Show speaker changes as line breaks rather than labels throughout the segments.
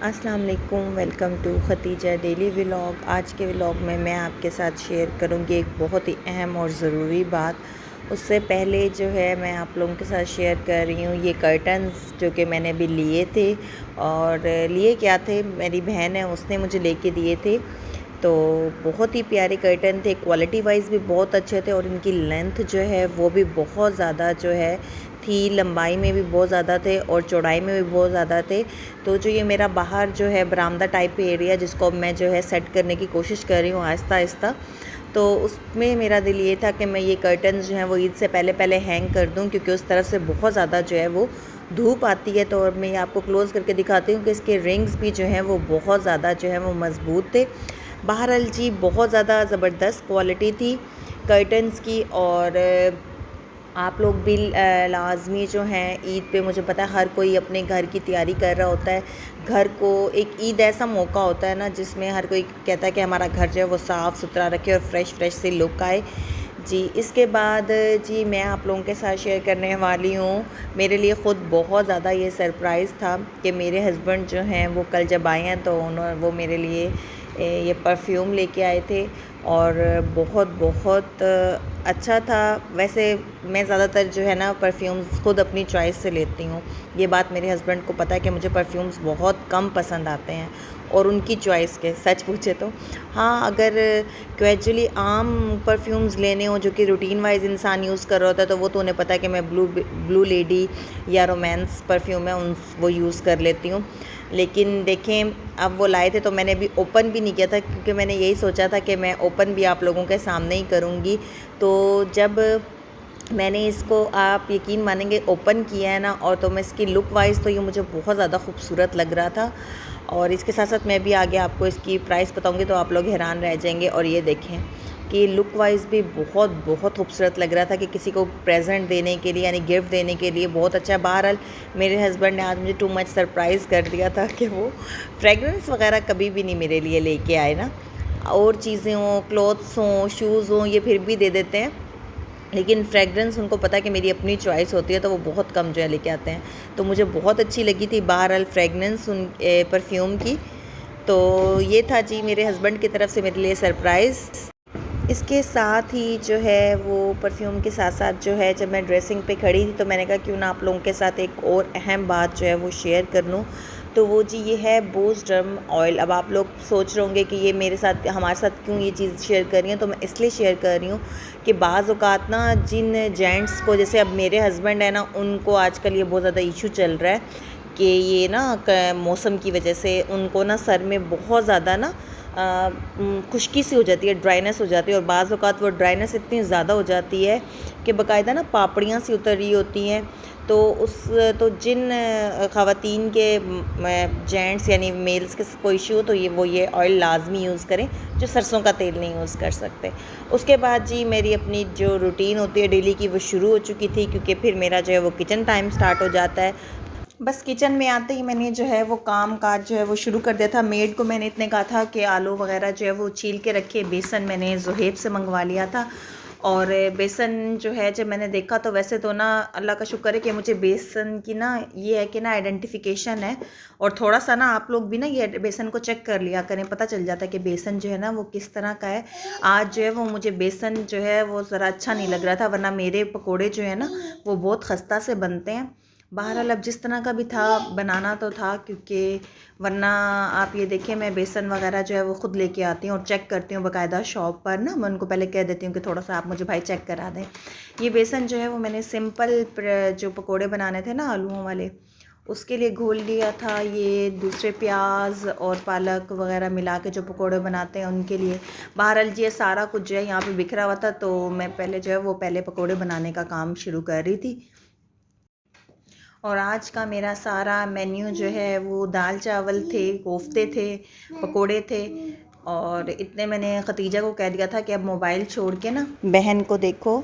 अस्सलाम वालेकुम, welcome to Khatija daily vlog. आज के व्लॉग में मैं आपके साथ शेयर करूंगी एक बहुत ही अहम और ज़रूरी बात। उससे पहले जो है मैं आप लोगों के साथ शेयर कर रही हूँ ये कर्टन्स जो कि मैंने अभी लिए थे। और लिए क्या थे, मेरी बहन है उसने मुझे लेके दिए थे। तो बहुत ही प्यारे कर्टन थे, क्वालिटी वाइज भी बहुत अच्छे थे और इनकी लेंथ जो है वो भी बहुत ज़्यादा जो है थी, लंबाई में भी बहुत ज़्यादा थे और चौड़ाई में भी बहुत ज़्यादा थे। तो जो ये मेरा बाहर जो है बरामदा टाइप एरिया जिसको अब मैं जो है सेट करने की कोशिश कर रही हूँ आहिस्ता आहिस्ता, तो उसमें मेरा दिल ये था कि मैं ये कर्टन्स जो हैं वो ईद से पहले पहले हैंग कर दूँ, क्योंकि उस तरफ से बहुत ज़्यादा जो है वो धूप आती है। तो और मैं ये आपको क्लोज़ करके दिखाती हूँ कि इसके रिंग्स भी जो हैं वो बहुत ज़्यादा जो है वो मज़बूत थे। बहरहाल जी बहुत ज़्यादा ज़बरदस्त क्वालिटी थी कर्टन्स की। और आप लोग भी लाज़मी जो हैं ईद पे, मुझे पता है हर कोई अपने घर की तैयारी कर रहा होता है। घर को एक ईद ऐसा मौका होता है ना जिसमें हर कोई कहता है कि हमारा घर जो है वो साफ़ सुथरा रखे और फ्रेश फ्रेश से लुक आए। जी इसके बाद जी मैं आप लोगों के साथ शेयर करने वाली हूँ, मेरे लिए ख़ुद बहुत ज़्यादा ये सरप्राइज़ था कि मेरे हस्बैंड जो हैं वो कल जब आए हैं तो वो मेरे लिए ये परफ्यूम लेके आए थे और बहुत बहुत अच्छा था। वैसे मैं ज़्यादातर जो है ना परफ्यूम्स ख़ुद अपनी चॉइस से लेती हूँ। ये बात मेरे हस्बैंड को पता है कि मुझे परफ्यूम्स बहुत कम पसंद आते हैं और उनकी चॉइस के, सच पूछे तो। हाँ, अगर कैजुअली आम परफ्यूम्स लेने हो जो कि रूटीन वाइज इंसान यूज़ कर रहा होता है तो वो तो उन्हें पता है कि मैं ब्लू लेडी या रोमांस परफ्यूम है वो यूज़ कर लेती हूँ। लेकिन देखें अब वो लाए थे तो मैंने अभी ओपन भी नहीं किया था, क्योंकि मैंने यही सोचा था कि मैं ओपन भी आप लोगों के सामने ही करूँगी। तो जब मैंने इसको, आप यकीन मानेंगे, ओपन किया है ना, और तो मैं इसकी लुक वाइज तो ये मुझे बहुत ज़्यादा खूबसूरत लग रहा था। और इसके साथ साथ मैं भी आगे आपको इसकी प्राइस बताऊंगी तो आप लोग हैरान रह जाएंगे। और ये देखें कि लुक वाइज भी बहुत बहुत खूबसूरत लग रहा था कि किसी को प्रेजेंट देने के लिए यानी गिफ्ट देने के लिए बहुत अच्छा है। बहरहाल मेरे हस्बैंड ने आज मुझे टू मच सरप्राइज़ कर दिया था कि वो फ्रेगरेंस वगैरह कभी भी नहीं मेरे लिए लेके आए ना। और चीज़ें हों, क्लॉथ्स हों, शूज़ हों, ये फिर भी दे देते हैं, लेकिन फ्रेगरेंस उनको पता है कि मेरी अपनी चॉइस होती है तो वो बहुत कम जो है लेके आते हैं। तो मुझे बहुत अच्छी लगी थी बहरहाल फ्रेगरेंस उन परफ्यूम की। तो ये था जी मेरे हस्बैंड की तरफ से मेरे लिए सरप्राइज़। इसके साथ ही जो है वो परफ्यूम के साथ साथ जो है जब मैं ड्रेसिंग पे खड़ी थी तो मैंने कहा क्यों ना आप लोगों के साथ एक और अहम बात जो है वो शेयर कर लूँ। तो वो जी ये है बोस डर्म ऑयल। अब आप लोग सोच रहे होंगे कि ये मेरे साथ, हमारे साथ क्यों ये चीज़ शेयर कर रही हूँ, तो मैं इसलिए शेयर कर रही हूँ कि बाज़ औक़ात ना जिन जेंट्स को, जैसे अब मेरे हस्बैंड है ना, उनको आजकल ये बहुत ज़्यादा इशू चल रहा है कि ये ना मौसम की वजह से उनको ना सर में बहुत ज़्यादा ना खुश्की सी हो जाती है, ड्राइनेस हो जाती है। और बाज़ औक़ात वो ड्राइनेस इतनी ज़्यादा हो जाती है कि बाकायदा ना पापड़ियाँ सी उतर रही होती हैं। तो जिन ख़वातीन के जेंट्स यानी मेल्स के कोई इशू हो तो ये ऑयल लाजमी यूज़ करें, जो सरसों का तेल नहीं यूज़ कर सकते। उसके बाद जी मेरी अपनी जो रूटीन होती है डेली की वो शुरू हो चुकी थी, क्योंकि फिर मेरा जो है वो किचन टाइम स्टार्ट हो जाता है। बस किचन में आते ही मैंने जो है वो काम काज जो है वो शुरू कर दिया था। मेड को मैंने इतने कहा था कि आलू वगैरह जो है वो छील के रखे। बेसन मैंने ज़ुहैब से मंगवा लिया था। और बेसन जो है जब मैंने देखा तो वैसे तो ना अल्लाह का शुक्र है कि मुझे बेसन की ना ये है कि ना आइडेंटिफिकेशन है। और थोड़ा सा ना आप लोग भी ना ये बेसन को चेक कर लिया करें, पता चल जाता है कि बेसन जो है ना वो किस तरह का है। आज जो है वो मुझे बेसन जो है वो ज़रा अच्छा नहीं लग रहा था, वरना मेरे पकोड़े जो है ना वो बहुत खस्ता से बनते हैं। बहरहाल अब जिस तरह का भी था बनाना तो था, क्योंकि वरना आप ये देखिए मैं बेसन वगैरह जो है वो ख़ुद लेके आती हूँ और चेक करती हूँ बाकायदा शॉप पर ना। मैं उनको पहले कह देती हूँ कि थोड़ा सा आप मुझे भाई चेक करा दें। ये बेसन जो है वो मैंने सिंपल जो पकोड़े बनाने थे ना आलूओं वाले, उसके लिए घोल लिया था। ये दूसरे प्याज और पालक वगैरह मिला के जो पकोड़े बनाते हैं उनके लिए। बहरहाल ये सारा कुछ जो है यहाँ पे बिखरा हुआ था, तो मैं पहले जो है वो पहले पकोड़े बनाने का काम शुरू कर रही थी। और आज का मेरा सारा मेन्यू जो है वो दाल चावल थे, कोफ्ते थे, पकोड़े थे। और इतने मैंने खतीजा को कह दिया था कि अब मोबाइल छोड़ के ना बहन को देखो,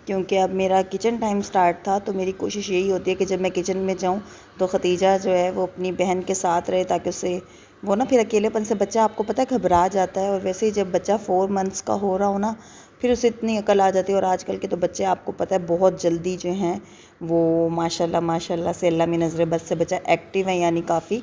क्योंकि अब मेरा किचन टाइम स्टार्ट था। तो मेरी कोशिश यही होती है कि जब मैं किचन में जाऊं तो खतीजा जो है वो अपनी बहन के साथ रहे, ताकि उससे वो ना फिर अकेलेपन से, बच्चा आपको पता है घबरा जाता है। और वैसे ही जब बच्चा 4 मंथ्स का हो रहा हो ना, फिर उसे इतनी अकल आ जाती है। और आजकल के तो बच्चे आपको पता है बहुत जल्दी जो हैं वो माशाल्लाह माशाल्लाह से, अल्लाह में नज़र बद से बच्चा एक्टिव है, यानी काफ़ी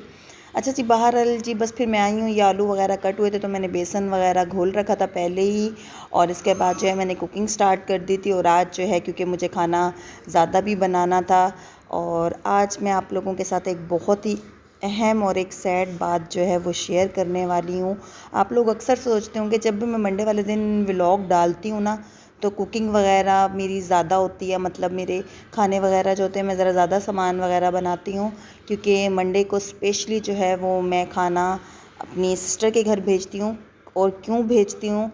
अच्छा जी, बहरहाल जी बस फिर मैं आई हूँ, ये आलू वगैरह कट हुए थे तो मैंने बेसन वगैरह घोल रखा था पहले ही, और इसके बाद जो है मैंने कुकिंग स्टार्ट कर दी थी। और आज जो है क्योंकि मुझे खाना ज़्यादा भी बनाना था, और आज मैं आप लोगों के साथ एक बहुत ही अहम और एक सैड बात जो है वो शेयर करने वाली हूँ। आप लोग अक्सर सोचते होंगे जब भी मैं मंडे वाले दिन व्लॉग डालती हूँ ना, तो कुकिंग वगैरह मेरी ज़्यादा होती है, मतलब मेरे खाने वगैरह जो होते हैं मैं ज़रा ज़्यादा सामान वगैरह बनाती हूँ, क्योंकि मंडे को स्पेशली जो है वो मैं खाना अपनी सिस्टर के घर भेजती हूँ। और क्यों भेजती हूँ,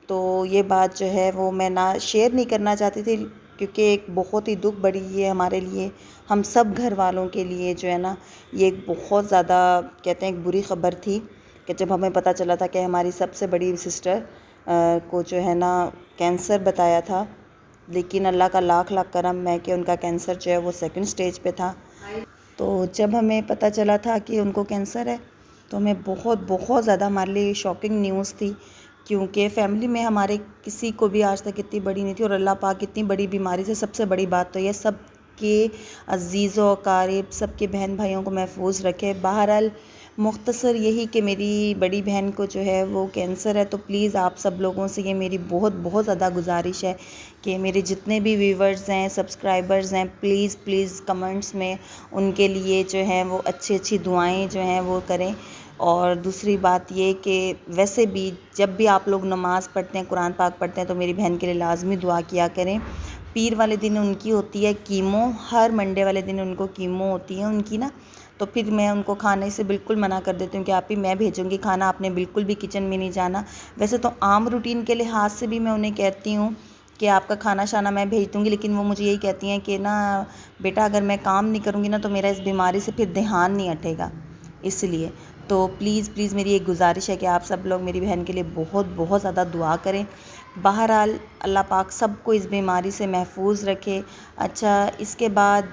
तो ये बात जो है वो मैं ना शेयर नहीं करना चाहती थी, क्योंकि एक बहुत ही दुख बड़ी है हमारे लिए, हम सब घर वालों के लिए जो है ना, ये एक बहुत ज़्यादा कहते हैं एक बुरी ख़बर थी कि जब हमें पता चला था कि हमारी सबसे बड़ी सिस्टर को जो है ना कैंसर बताया था। लेकिन अल्लाह का लाख लाख करम है कि उनका कैंसर जो है वो सेकंड स्टेज पे था। तो जब हमें पता चला था कि उनको कैंसर है, तो हमें बहुत बहुत ज़्यादा हमारे लिए शॉकिंग न्यूज़ थी, क्योंकि फ़ैमिली में हमारे किसी को भी आज तक इतनी बड़ी नहीं थी। और अल्लाह पाक इतनी बड़ी बीमारी से, सबसे बड़ी बात तो यह सब के अज़ीज़ों अकारिब सबके बहन भाइयों को महफूज रखे। बहरहाल मुख्तसर यही कि मेरी बड़ी बहन को जो है वो कैंसर है, तो प्लीज़ आप सब लोगों से ये मेरी बहुत बहुत ज़्यादा गुजारिश है कि मेरे जितने भी व्यूवर्स हैं, सब्सक्राइबर्स हैं, प्लीज़ प्लीज़ कमेंट्स में उनके लिए जो है वो अच्छी अच्छी दुआएं जो हैं वो करें। और दूसरी बात ये कि वैसे भी जब भी आप लोग नमाज़ पढ़ते हैं, कुरान पाक पढ़ते हैं, तो मेरी बहन के लिए लाजमी दुआ किया करें। पीर वाले दिन उनकी होती है कीमो, हर मंडे वाले दिन उनको कीमो होती है उनकी ना, तो फिर मैं उनको खाने से बिल्कुल मना कर देती हूँ कि आप ही मैं भेजूँगी खाना, आपने बिल्कुल भी किचन में नहीं जाना। वैसे तो आम रूटीन के लिहाज से भी मैं उन्हें कहती हूँ कि आपका खाना शाना मैं भेज दूँगी, लेकिन वो मुझे यही कहती हैं कि ना बेटा अगर मैं काम नहीं करूँगी ना तो मेरा इस बीमारी से फिर ध्यान नहीं हटेगा। इसलिए तो प्लीज़ प्लीज़ मेरी एक गुजारिश है कि आप सब लोग मेरी बहन के लिए बहुत बहुत ज़्यादा दुआ करें। बहरहाल अल्लाह पाक सबको इस बीमारी से महफूज रखे। अच्छा, इसके बाद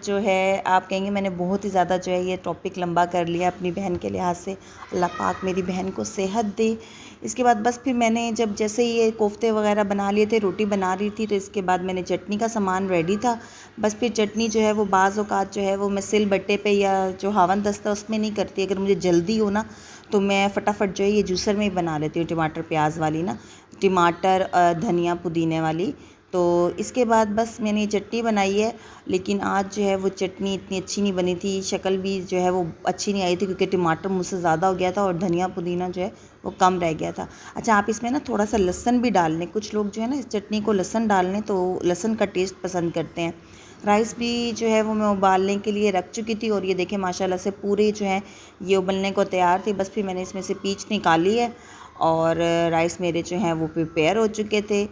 जो है आप कहेंगे मैंने बहुत ही ज़्यादा जो है ये टॉपिक लंबा कर लिया अपनी बहन के लिहाज से। अल्लाह पाक मेरी बहन को सेहत दे। इसके बाद बस फिर मैंने जब जैसे ही ये कोफ्ते वगैरह बना लिए थे, रोटी बना रही थी, तो इसके बाद मैंने चटनी का सामान रेडी था। बस फिर चटनी जो है वो बाज़ औक़ात जो है वो मैं सिल बट्टे पे या जो हावन दस्ता उसमें नहीं करती। अगर मुझे जल्दी हो ना तो मैं फटाफट जो है ये जूसर में ही बना लेती हूँ, टमाटर प्याज वाली ना, टमाटर धनिया पुदीने वाली। तो इसके बाद बस मैंने ये चटनी बनाई है, लेकिन आज जो है वो चटनी इतनी अच्छी नहीं बनी थी, शक्ल भी जो है वो अच्छी नहीं आई थी, क्योंकि टमाटर मुझसे ज़्यादा हो गया था और धनिया पुदीना जो है वो कम रह गया था। अच्छा, आप इसमें ना थोड़ा सा लहसुन भी डाल लें, कुछ लोग जो है ना इस चटनी को लहसुन डाल लें तो लहसुन का टेस्ट पसंद करते हैं। राइस भी जो है वो मैं उबालने के लिए रख चुकी थी, और ये देखें माशाल्लाह से पूरे जो है ये उबलने को तैयार थी। बस फिर मैंने इसमें से पीच निकाली है, और राइस मेरे जो हैं वो प्रिपेयर हो चुके थे।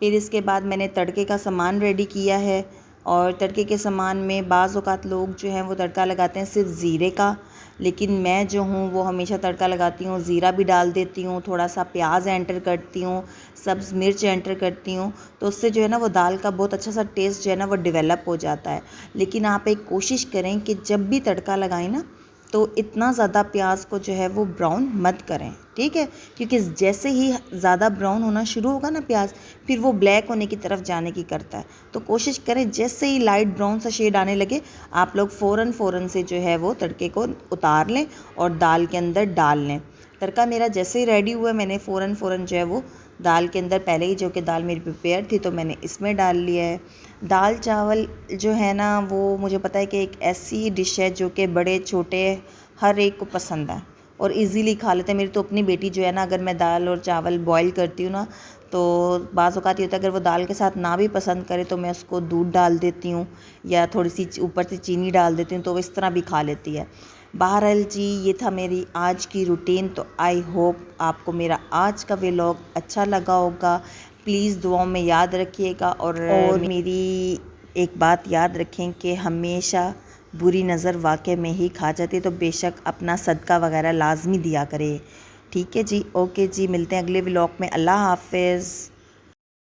फिर इसके बाद मैंने तड़के का सामान रेडी किया है, और तड़के के सामान में बाज़ औक़ात लोग जो हैं वो तड़का लगाते हैं सिर्फ ज़ीरे का, लेकिन मैं जो हूँ वो हमेशा तड़का लगाती हूँ, ज़ीरा भी डाल देती हूँ, थोड़ा सा प्याज एंटर करती हूँ, सब्ज़ मिर्च एंटर करती हूँ, तो उससे जो है ना वो दाल का बहुत अच्छा सा टेस्ट जो है ना वो डेवलप हो जाता है। लेकिन आप एक कोशिश करें कि जब भी तड़का लगाएं ना तो इतना ज़्यादा प्याज को जो है वो ब्राउन मत करें, ठीक है, क्योंकि जैसे ही ज़्यादा ब्राउन होना शुरू होगा ना प्याज, फिर वो ब्लैक होने की तरफ जाने की करता है। तो कोशिश करें जैसे ही लाइट ब्राउन सा शेड आने लगे आप लोग फ़ौरन से जो है वो तड़के को उतार लें और दाल के अंदर डाल लें। तड़का मेरा जैसे ही रेडी हुआ मैंने फ़ौरन जो है वो दाल के अंदर, पहले ही जो कि दाल मेरी प्रिपेयर थी तो मैंने इसमें डाल लिया है। दाल चावल जो है ना वो मुझे पता है कि एक ऐसी डिश है जो कि बड़े छोटे हर एक को पसंद है और इजीली खा लेते हैं। मेरी तो अपनी बेटी जो है ना, अगर मैं दाल और चावल बॉईल करती हूँ ना तो बाज़ औक़ात ये होता है अगर वो दाल के साथ ना भी पसंद करे तो मैं उसको दूध डाल देती हूँ या थोड़ी सी ऊपर से चीनी डाल देती हूँ, तो वो इस तरह भी खा लेती है। बहरहाल जी, ये था मेरी आज की रूटीन। तो आई होप आपको मेरा आज का व्लॉग अच्छा लगा होगा। प्लीज़ दुआओं में याद रखिएगा, और मेरी एक बात याद रखें कि हमेशा बुरी नज़र वाक़ई में ही खा जाती है, तो बेशक अपना सदका वगैरह लाजमी दिया करें। ठीक है जी, ओके जी, मिलते हैं अगले व्लॉग में। अल्लाह हाफ़िज़।